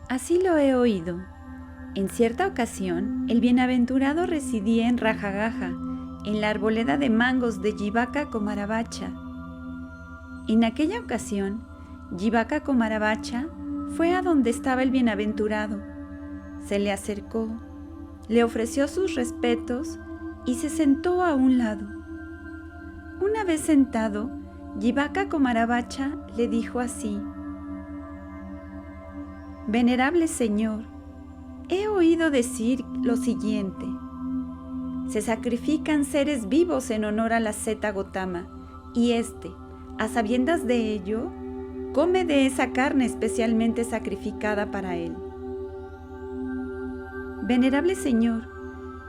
Así lo he oído. En cierta ocasión, el bienaventurado residía en Rajagaja, en la arboleda de mangos de Jivaka Komaravacha. En aquella ocasión, Jivaka Komaravacha fue a donde estaba el bienaventurado. Se le acercó, le ofreció sus respetos y se sentó a un lado. Una vez sentado, Jivaka Komaravacha le dijo así: Venerable Señor, he oído decir lo siguiente: se sacrifican seres vivos en honor a la Zeta Gotama, y a sabiendas de ello, come de esa carne especialmente sacrificada para él. Venerable Señor,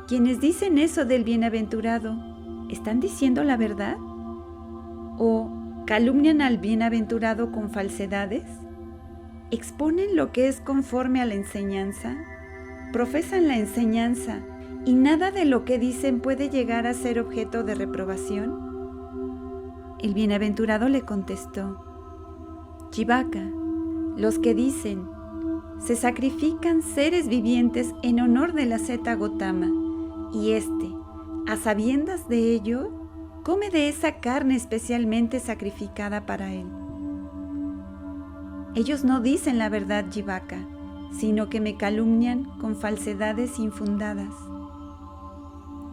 quienes dicen eso del bienaventurado, ¿están diciendo la verdad? ¿O calumnian al bienaventurado con falsedades? ¿Exponen lo que es conforme a la enseñanza? ¿Profesan la enseñanza y nada de lo que dicen puede llegar a ser objeto de reprobación? El bienaventurado le contestó: Jivaka, los que dicen, se sacrifican seres vivientes en honor de la Zeta Gotama, y a sabiendas de ello, come de esa carne especialmente sacrificada para él. Ellos no dicen la verdad, Jivaka, sino que me calumnian con falsedades infundadas.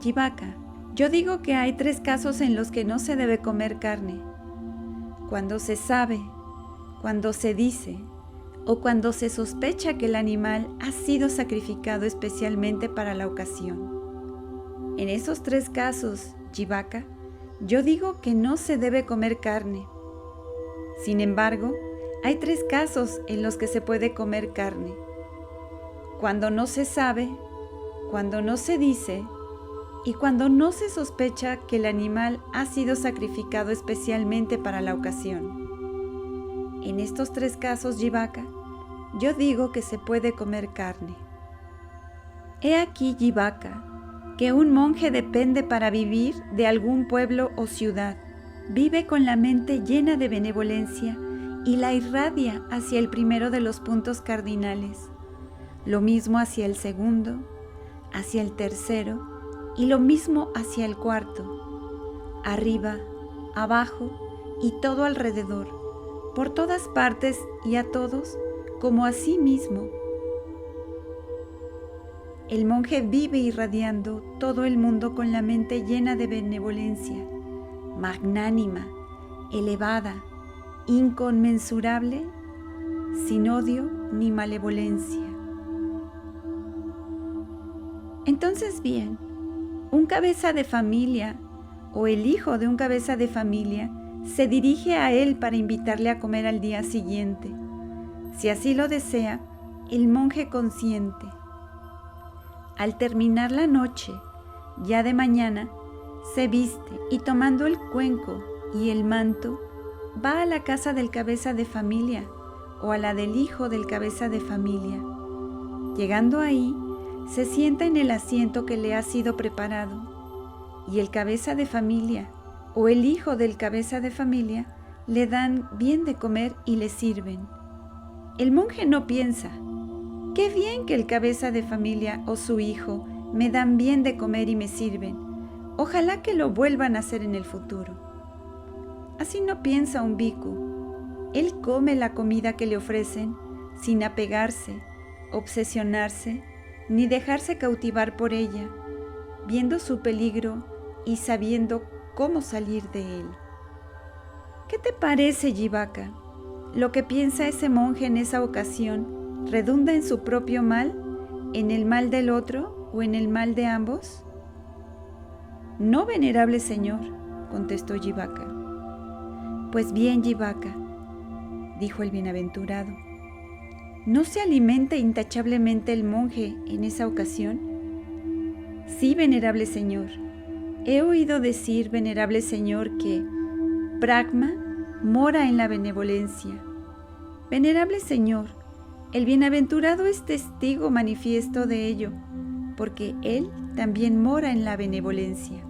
Jivaka, yo digo que hay 3 casos en los que no se debe comer carne: cuando se sabe, cuando se dice o cuando se sospecha que el animal ha sido sacrificado especialmente para la ocasión. En esos 3 casos, Jivaka, yo digo que no se debe comer carne. Sin embargo, hay 3 casos en los que se puede comer carne: cuando no se sabe, cuando no se dice y cuando no se sospecha que el animal ha sido sacrificado especialmente para la ocasión. En estos 3 casos, Jivaka, yo digo que se puede comer carne. He aquí, Jivaka, que un monje depende para vivir de algún pueblo o ciudad. Vive con la mente llena de benevolencia y la irradia hacia el primero de los puntos cardinales, lo mismo hacia el segundo, hacia el tercero y lo mismo hacia el cuarto, arriba, abajo y todo alrededor, por todas partes y a todos como a sí mismo. El monje vive irradiando todo el mundo con la mente llena de benevolencia, magnánima, elevada, inconmensurable, sin odio ni malevolencia. Entonces bien, un cabeza de familia o el hijo de un cabeza de familia se dirige a él para invitarle a comer al día siguiente. Si así lo desea, el monje consiente. Al terminar la noche, ya de mañana, se viste y tomando el cuenco y el manto, va a la casa del cabeza de familia o a la del hijo del cabeza de familia. Llegando ahí, se sienta en el asiento que le ha sido preparado y el cabeza de familia o el hijo del cabeza de familia le dan bien de comer y le sirven. El monje no piensa: qué bien que el cabeza de familia o su hijo me dan bien de comer y me sirven. Ojalá que lo vuelvan a hacer en el futuro. Así no piensa un bhikkhu. Él come la comida que le ofrecen sin apegarse, obsesionarse, ni dejarse cautivar por ella, viendo su peligro y sabiendo cómo salir de él. ¿Qué te parece, Jivaka? Lo que piensa ese monje en esa ocasión redunda en su propio mal, en el mal del otro o en el mal de ambos. No, venerable señor, contestó Jivaka. Pues bien, Jivaka, dijo el bienaventurado, ¿no se alimenta intachablemente el monje en esa ocasión? Sí, venerable señor. He oído decir, venerable señor, que Brahma mora en la benevolencia. Venerable señor, el bienaventurado es testigo manifiesto de ello, porque él también mora en la benevolencia.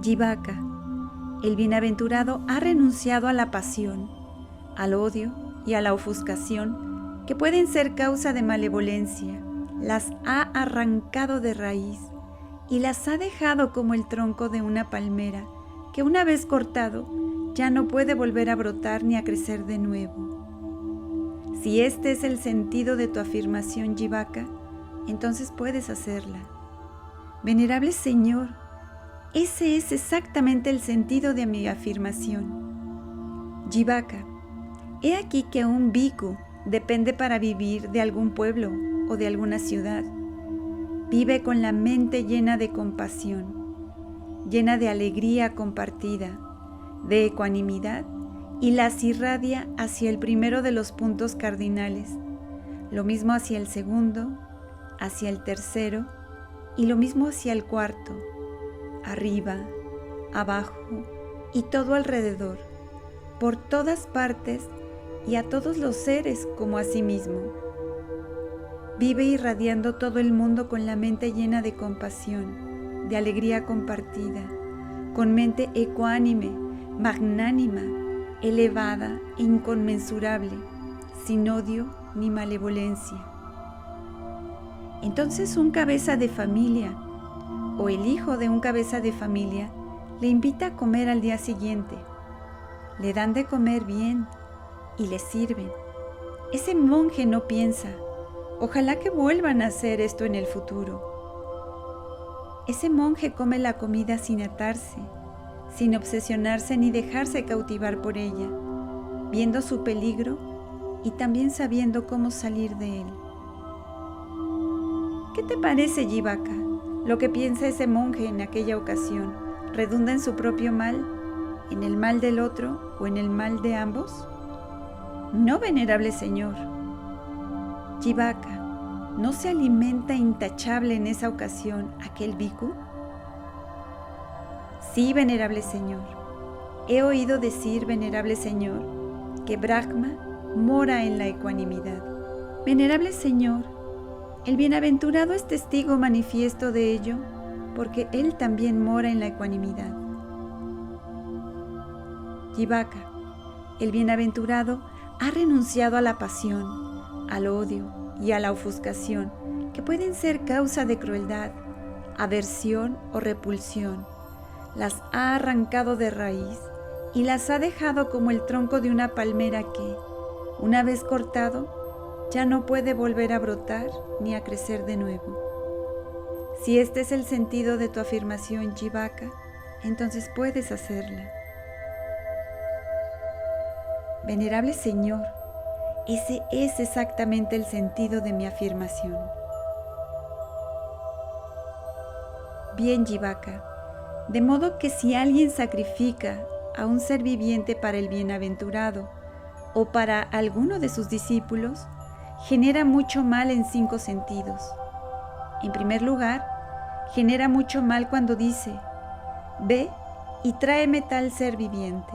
Jivaka, el bienaventurado ha renunciado a la pasión, al odio y a la ofuscación que pueden ser causa de malevolencia, las ha arrancado de raíz y las ha dejado como el tronco de una palmera que una vez cortado ya no puede volver a brotar ni a crecer de nuevo. Si este es el sentido de tu afirmación, Jivaka, entonces puedes hacerla. Venerable Señor, ese es exactamente el sentido de mi afirmación. Jivaka, he aquí que un bhikkhu depende para vivir de algún pueblo o de alguna ciudad. Vive con la mente llena de compasión, llena de alegría compartida, de ecuanimidad, y las irradia hacia el primero de los puntos cardinales, lo mismo hacia el segundo, hacia el tercero y lo mismo hacia el cuarto, arriba, abajo y todo alrededor, por todas partes y a todos los seres como a sí mismo. Vive irradiando todo el mundo con la mente llena de compasión, de alegría compartida, con mente ecuánime, magnánima, elevada e inconmensurable, sin odio ni malevolencia. Entonces un cabeza de familia o el hijo de un cabeza de familia le invita a comer al día siguiente. Le dan de comer bien y le sirven. Ese monje no piensa, ojalá que vuelvan a hacer esto en el futuro. Ese monje come la comida sin atarse, sin obsesionarse ni dejarse cautivar por ella, viendo su peligro y también sabiendo cómo salir de él. ¿Qué te parece, Jivaka? Lo que piensa ese monje en aquella ocasión, ¿redunda en su propio mal, en el mal del otro o en el mal de ambos? No, venerable Señor. Jivaka, ¿no se alimenta intachable en esa ocasión aquel bhikkhu? Sí, venerable Señor. He oído decir, venerable Señor, que Brahma mora en la ecuanimidad. Venerable Señor, el bienaventurado es testigo manifiesto de ello, porque él también mora en la ecuanimidad. Jivaka, el bienaventurado ha renunciado a la pasión, al odio y a la ofuscación, que pueden ser causa de crueldad, aversión o repulsión. Las ha arrancado de raíz y las ha dejado como el tronco de una palmera que, una vez cortado, ya no puede volver a brotar ni a crecer de nuevo. Si este es el sentido de tu afirmación, Jivaka, entonces puedes hacerla. Venerable Señor, ese es exactamente el sentido de mi afirmación. Bien, Jivaka, de modo que si alguien sacrifica a un ser viviente para el bienaventurado o para alguno de sus discípulos, genera mucho mal en 5 sentidos. En primer lugar, genera mucho mal cuando dice, ve y tráeme tal ser viviente.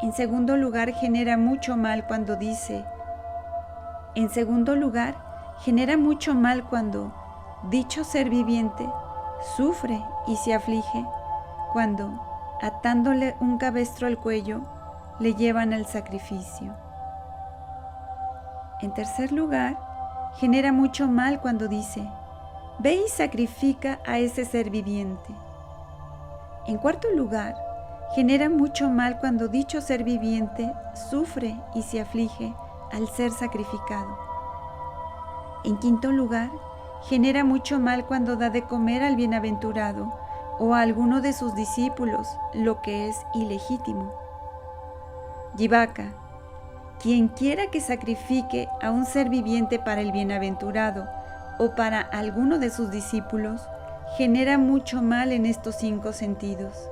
En segundo lugar, genera mucho mal cuando dice, dicho ser viviente sufre y se aflige cuando, atándole un cabestro al cuello, le llevan al sacrificio. En tercer lugar, genera mucho mal cuando dice, ve y sacrifica a ese ser viviente. En cuarto lugar, genera mucho mal cuando dicho ser viviente sufre y se aflige al ser sacrificado. En quinto lugar, genera mucho mal cuando da de comer al bienaventurado o a alguno de sus discípulos, lo que es ilegítimo. Jivaka, quien quiera que sacrifique a un ser viviente para el bienaventurado o para alguno de sus discípulos, genera mucho mal en estos 5 sentidos.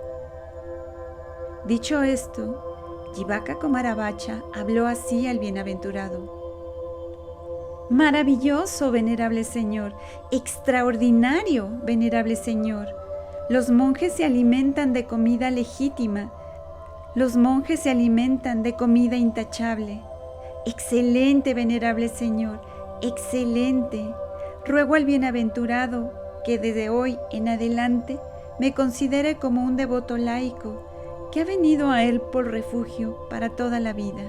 Dicho esto, Jivaka Kumaravacha habló así al bienaventurado. Maravilloso, venerable Señor, extraordinario, venerable Señor. Los monjes se alimentan de comida legítima. Los monjes se alimentan de comida intachable. Excelente, venerable Señor, excelente. Ruego al bienaventurado que desde hoy en adelante me considere como un devoto laico que ha venido a él por refugio para toda la vida.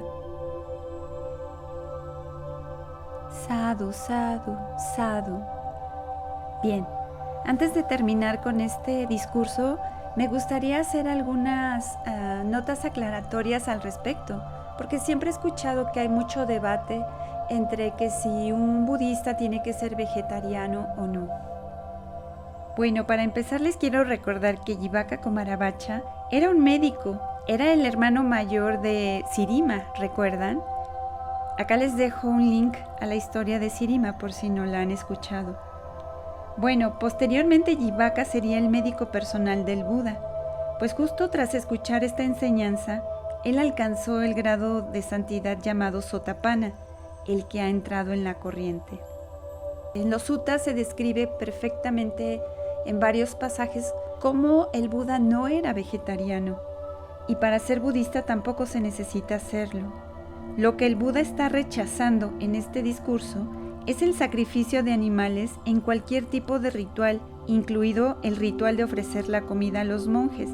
Sadhu, sadhu, sadhu. Bien, antes de terminar con este discurso, me gustaría hacer algunas notas aclaratorias al respecto, porque siempre he escuchado que hay mucho debate entre que si un budista tiene que ser vegetariano o no. Bueno, para empezar les quiero recordar que Jivaka Kumaravacha era un médico, era el hermano mayor de Sirima, ¿recuerdan? Acá les dejo un link a la historia de Sirima por si no la han escuchado. Bueno, posteriormente Jivaka sería el médico personal del Buda, pues justo tras escuchar esta enseñanza, él alcanzó el grado de santidad llamado Sotapanna, el que ha entrado en la corriente. En los suttas se describe perfectamente en varios pasajes cómo el Buda no era vegetariano, y para ser budista tampoco se necesita serlo. Lo que el Buda está rechazando en este discurso es el sacrificio de animales en cualquier tipo de ritual, incluido el ritual de ofrecer la comida a los monjes,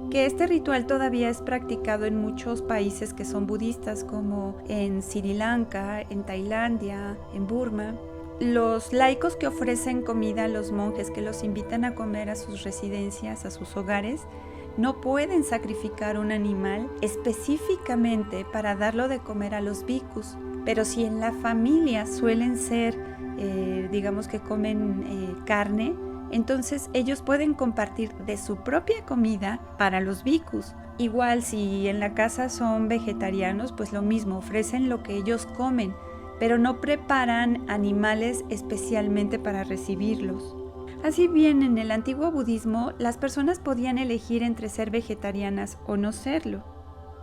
que este ritual todavía es practicado en muchos países que son budistas, como en Sri Lanka, en Tailandia, en Burma. Los laicos que ofrecen comida a los monjes, que los invitan a comer a sus residencias, a sus hogares, no pueden sacrificar un animal específicamente para darlo de comer a los bhikkhus, pero si en la familia suelen ser, digamos que comen carne, entonces ellos pueden compartir de su propia comida para los bhikkhus. Igual si en la casa son vegetarianos, pues lo mismo, ofrecen lo que ellos comen, pero no preparan animales especialmente para recibirlos. Así bien, en el antiguo budismo, las personas podían elegir entre ser vegetarianas o no serlo.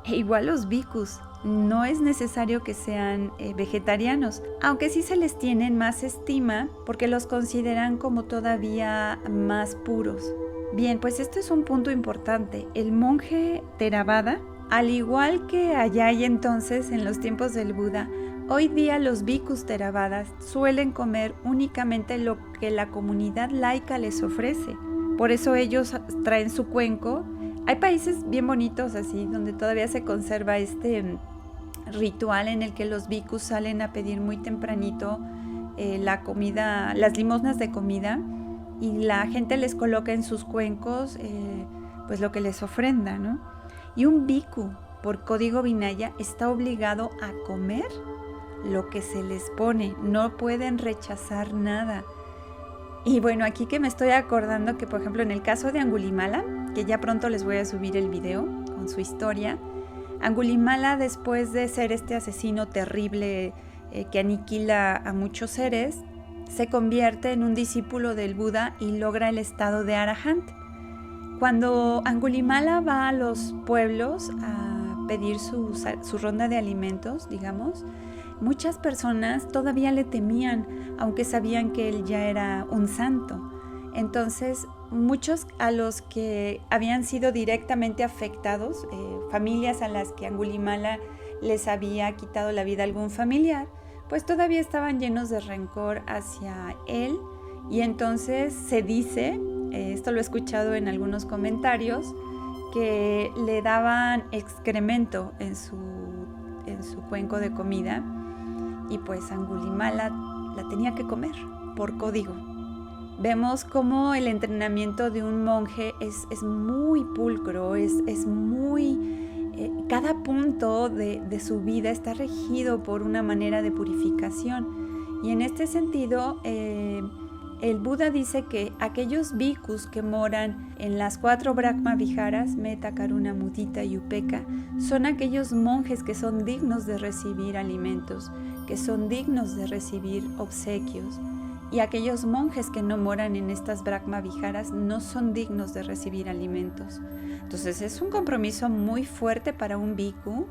E igual los bhikkhus, no es necesario que sean vegetarianos, aunque sí se les tiene más estima porque los consideran como todavía más puros. Bien, pues esto es un punto importante. El monje Theravada, al igual que allá y entonces en los tiempos del Buda, hoy día los bhikkhus Theravadas suelen comer únicamente lo que la comunidad laica les ofrece. Por eso ellos traen su cuenco. Hay países bien bonitos así, donde todavía se conserva este ritual en el que los bhikkhus salen a pedir muy tempranito la comida, las limosnas de comida, y la gente les coloca en sus cuencos pues lo que les ofrenda, ¿no? Y un bhikkhu, por código Vinaya, está obligado a comer lo que se les pone, no pueden rechazar nada. Y bueno, aquí que me estoy acordando que, por ejemplo, en el caso de Angulimala, que ya pronto les voy a subir el video con su historia, Angulimala, después de ser este asesino terrible que aniquila a muchos seres, se convierte en un discípulo del Buda y logra el estado de Arahant. Cuando Angulimala va a los pueblos a pedir su ronda de alimentos, digamos, muchas personas todavía le temían, aunque sabían que él ya era un santo. Entonces, muchos a los que habían sido directamente afectados, familias a las que Angulimala les había quitado la vida a algún familiar, pues todavía estaban llenos de rencor hacia él. Y entonces se dice, esto lo he escuchado en algunos comentarios, que le daban excremento en su cuenco de comida, y pues Angulimala la tenía que comer por código. Vemos cómo el entrenamiento de un monje es muy pulcro, es muy... cada punto de su vida está regido por una manera de purificación. Y en este sentido, el Buda dice que aquellos bhikkhus que moran en las 4 Brahma Viharas, Metta, Karuna, Mudita y Upekkha, son aquellos monjes que son dignos de recibir alimentos, que son dignos de recibir obsequios. Y aquellos monjes que no moran en estas Brahma Viharas no son dignos de recibir alimentos. Entonces es un compromiso muy fuerte para un bhikkhu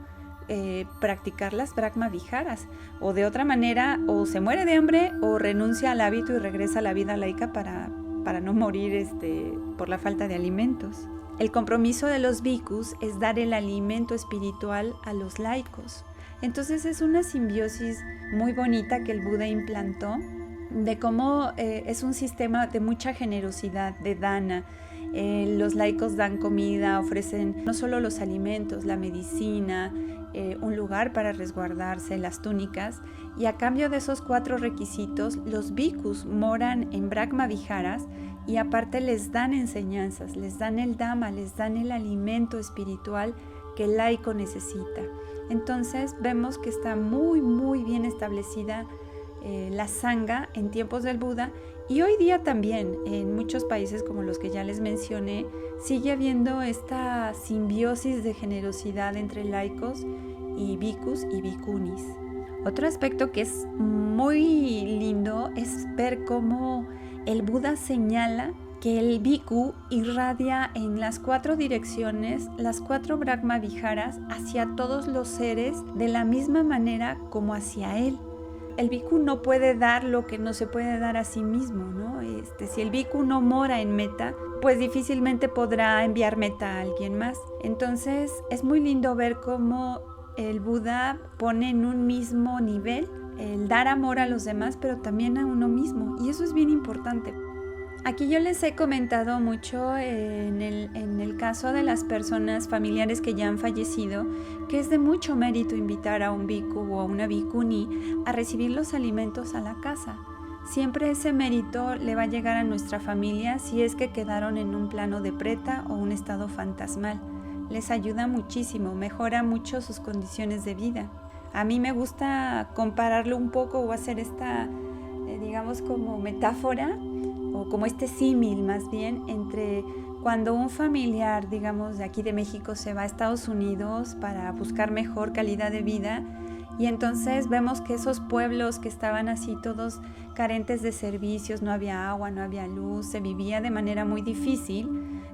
practicar las Brahma Viharas, o de otra manera o se muere de hambre o renuncia al hábito y regresa a la vida laica para no morir por la falta de alimentos. El compromiso de los bhikkhus es dar el alimento espiritual a los laicos. Entonces es una simbiosis muy bonita que el Buda implantó, de cómo es un sistema de mucha generosidad, de dana, Los laicos dan comida, ofrecen no solo los alimentos, la medicina, un lugar para resguardarse, las túnicas, y a cambio de esos 4 requisitos, los bhikkhus moran en Brahma Viharas y aparte les dan enseñanzas, les dan el Dhamma, les dan el alimento espiritual que el laico necesita. Entonces vemos que está muy muy bien establecida la Sangha en tiempos del Buda, y hoy día también en muchos países como los que ya les mencioné sigue habiendo esta simbiosis de generosidad entre laicos y bhikkhus y bhikkhunis. Otro aspecto que es muy lindo es ver cómo el Buda señala que el bhikkhu irradia en las 4 direcciones, las 4 Brahma Viharas, hacia todos los seres de la misma manera como hacia él. El bhikkhu no puede dar lo que no se puede dar a sí mismo, ¿no? Si el bhikkhu no mora en metta, pues difícilmente podrá enviar metta a alguien más. Entonces es muy lindo ver cómo el Buda pone en un mismo nivel el dar amor a los demás, pero también a uno mismo, y eso es bien importante. Aquí yo les he comentado mucho en el caso de las personas familiares que ya han fallecido, que es de mucho mérito invitar a un bhikkhu o a una bhikkhuni a recibir los alimentos a la casa. Siempre ese mérito le va a llegar a nuestra familia si es que quedaron en un plano de preta o un estado fantasmal. Les ayuda muchísimo, mejora mucho sus condiciones de vida. A mí me gusta compararlo un poco o hacer esta, digamos, como metáfora o como este símil más bien entre cuando un familiar, digamos, de aquí de México se va a Estados Unidos para buscar mejor calidad de vida, y entonces vemos que esos pueblos que estaban así todos carentes de servicios, no había agua, no había luz, se vivía de manera muy difícil,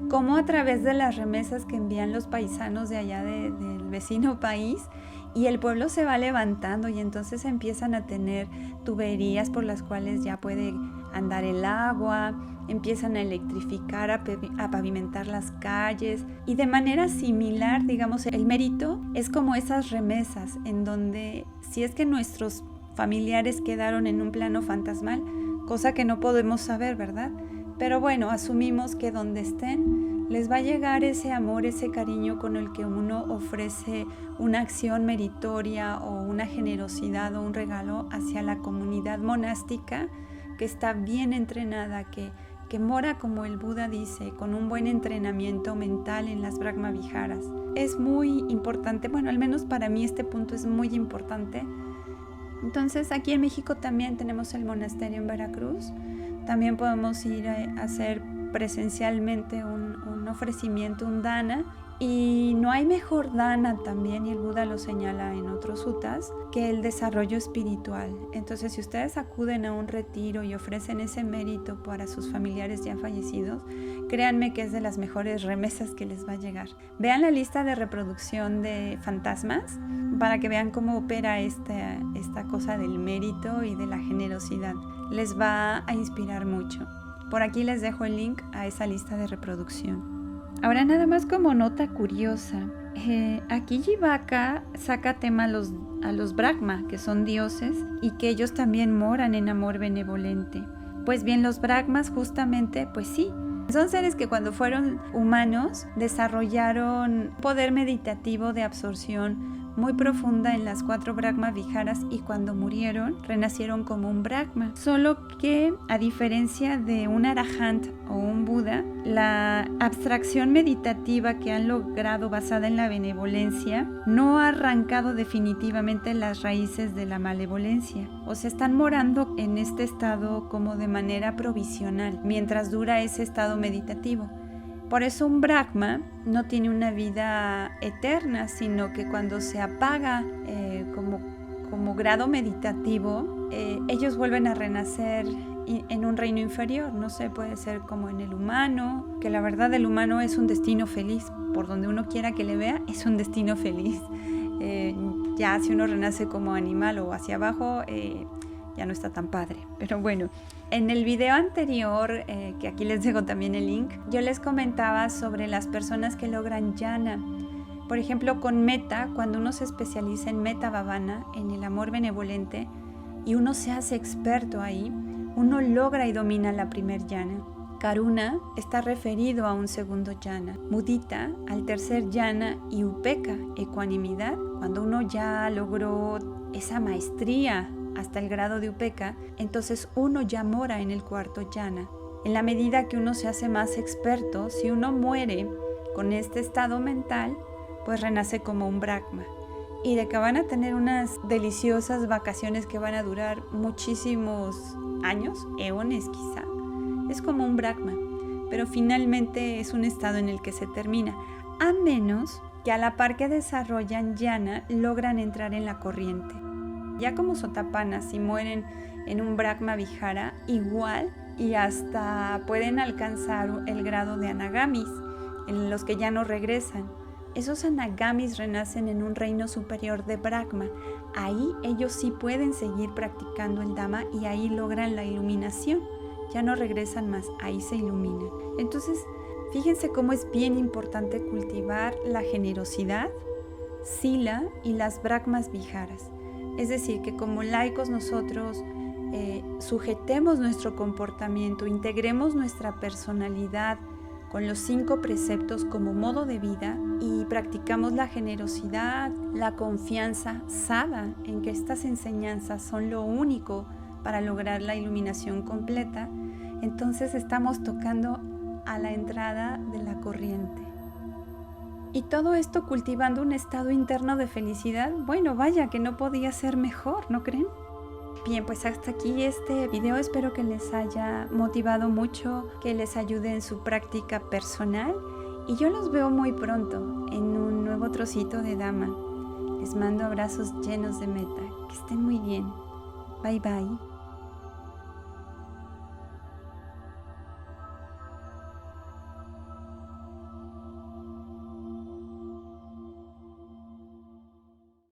como a través de las remesas que envían los paisanos de allá del vecino país, y el pueblo se va levantando y entonces empiezan a tener tuberías por las cuales ya puede andar el agua, empiezan a electrificar, a pavimentar las calles, y de manera similar, digamos, el mérito es como esas remesas en donde si es que nuestros familiares quedaron en un plano fantasmal, cosa que no podemos saber, ¿verdad? Pero bueno, asumimos que donde estén les va a llegar ese amor, ese cariño con el que uno ofrece una acción meritoria o una generosidad o un regalo hacia la comunidad monástica que está bien entrenada, que mora, como el Buda dice, con un buen entrenamiento mental en las Brahma Viharas. Es muy importante, bueno, al menos para mí este punto es muy importante. Entonces aquí en México también tenemos el monasterio en Veracruz. También podemos ir a hacer presencialmente un ofrecimiento, un dana, y no hay mejor dana también, y el Buda lo señala en otros suttas, que el desarrollo espiritual. Entonces si ustedes acuden a un retiro y ofrecen ese mérito para sus familiares ya fallecidos, créanme que es de las mejores remesas que les va a llegar. Vean la lista de reproducción de fantasmas para que vean cómo opera esta cosa del mérito y de la generosidad. Les va a inspirar mucho. Por aquí les dejo el link a esa lista de reproducción. Ahora nada más como nota curiosa, aquí Jivaka saca tema a los Brahma, que son dioses, y que ellos también moran en amor benevolente. Pues bien, los Brahmas justamente, pues sí, son seres que cuando fueron humanos desarrollaron poder meditativo de absorción muy profunda en las 4 Brahma Viharas, y cuando murieron renacieron como un Brahma. Solo que a diferencia de un Arahant o un Buda, la abstracción meditativa que han logrado basada en la benevolencia no ha arrancado definitivamente las raíces de la malevolencia. O sea, están morando en este estado como de manera provisional mientras dura ese estado meditativo. Por eso un Brahma no tiene una vida eterna, sino que cuando se apaga como grado meditativo, ellos vuelven a renacer en un reino inferior. No sé, puede ser como en el humano, que la verdad el humano es un destino feliz. Por donde uno quiera que le vea, es un destino feliz. Ya si uno renace como animal o hacia abajo, ya no está tan padre. Pero bueno, en el video anterior, que aquí les dejo también el link, yo les comentaba sobre las personas que logran jnana. Por ejemplo, con metta, cuando uno se especializa en metta bhavana, en el amor benevolente, y uno se hace experto ahí, uno logra y domina la primer jnana. Karuna está referido a un segundo jhana, mudita al tercer jhana y upeka, ecuanimidad, cuando uno ya logró esa maestría hasta el grado de upeka, entonces uno ya mora en el cuarto jhana. En la medida que uno se hace más experto, si uno muere con este estado mental, pues renace como un Brahma. Y de que van a tener unas deliciosas vacaciones que van a durar muchísimos años, eones quizá. Es como un Brahma, pero finalmente es un estado en el que se termina, a menos que a la par que desarrollan jhana logran entrar en la corriente. Ya como Sotapanna, si mueren en un Brahma Vihara, igual y hasta pueden alcanzar el grado de anagamis, en los que ya no regresan. Esos anagamis renacen en un reino superior de Brahma. Ahí ellos sí pueden seguir practicando el Dhamma y ahí logran la iluminación. Ya no regresan más, ahí se iluminan. Entonces, fíjense cómo es bien importante cultivar la generosidad, sila y las Brahmas Viharas. Es decir, que como laicos nosotros sujetemos nuestro comportamiento, integremos nuestra personalidad con los 5 preceptos como modo de vida y practicamos la generosidad, la confianza sada en que estas enseñanzas son lo único para lograr la iluminación completa, entonces estamos tocando a la entrada de la corriente. Y todo esto cultivando un estado interno de felicidad, bueno, vaya que no podía ser mejor, ¿no creen? Bien, pues hasta aquí este video, espero que les haya motivado mucho, que les ayude en su práctica personal y yo los veo muy pronto en un nuevo trocito de Dhamma. Les mando abrazos llenos de meta, que estén muy bien. Bye bye.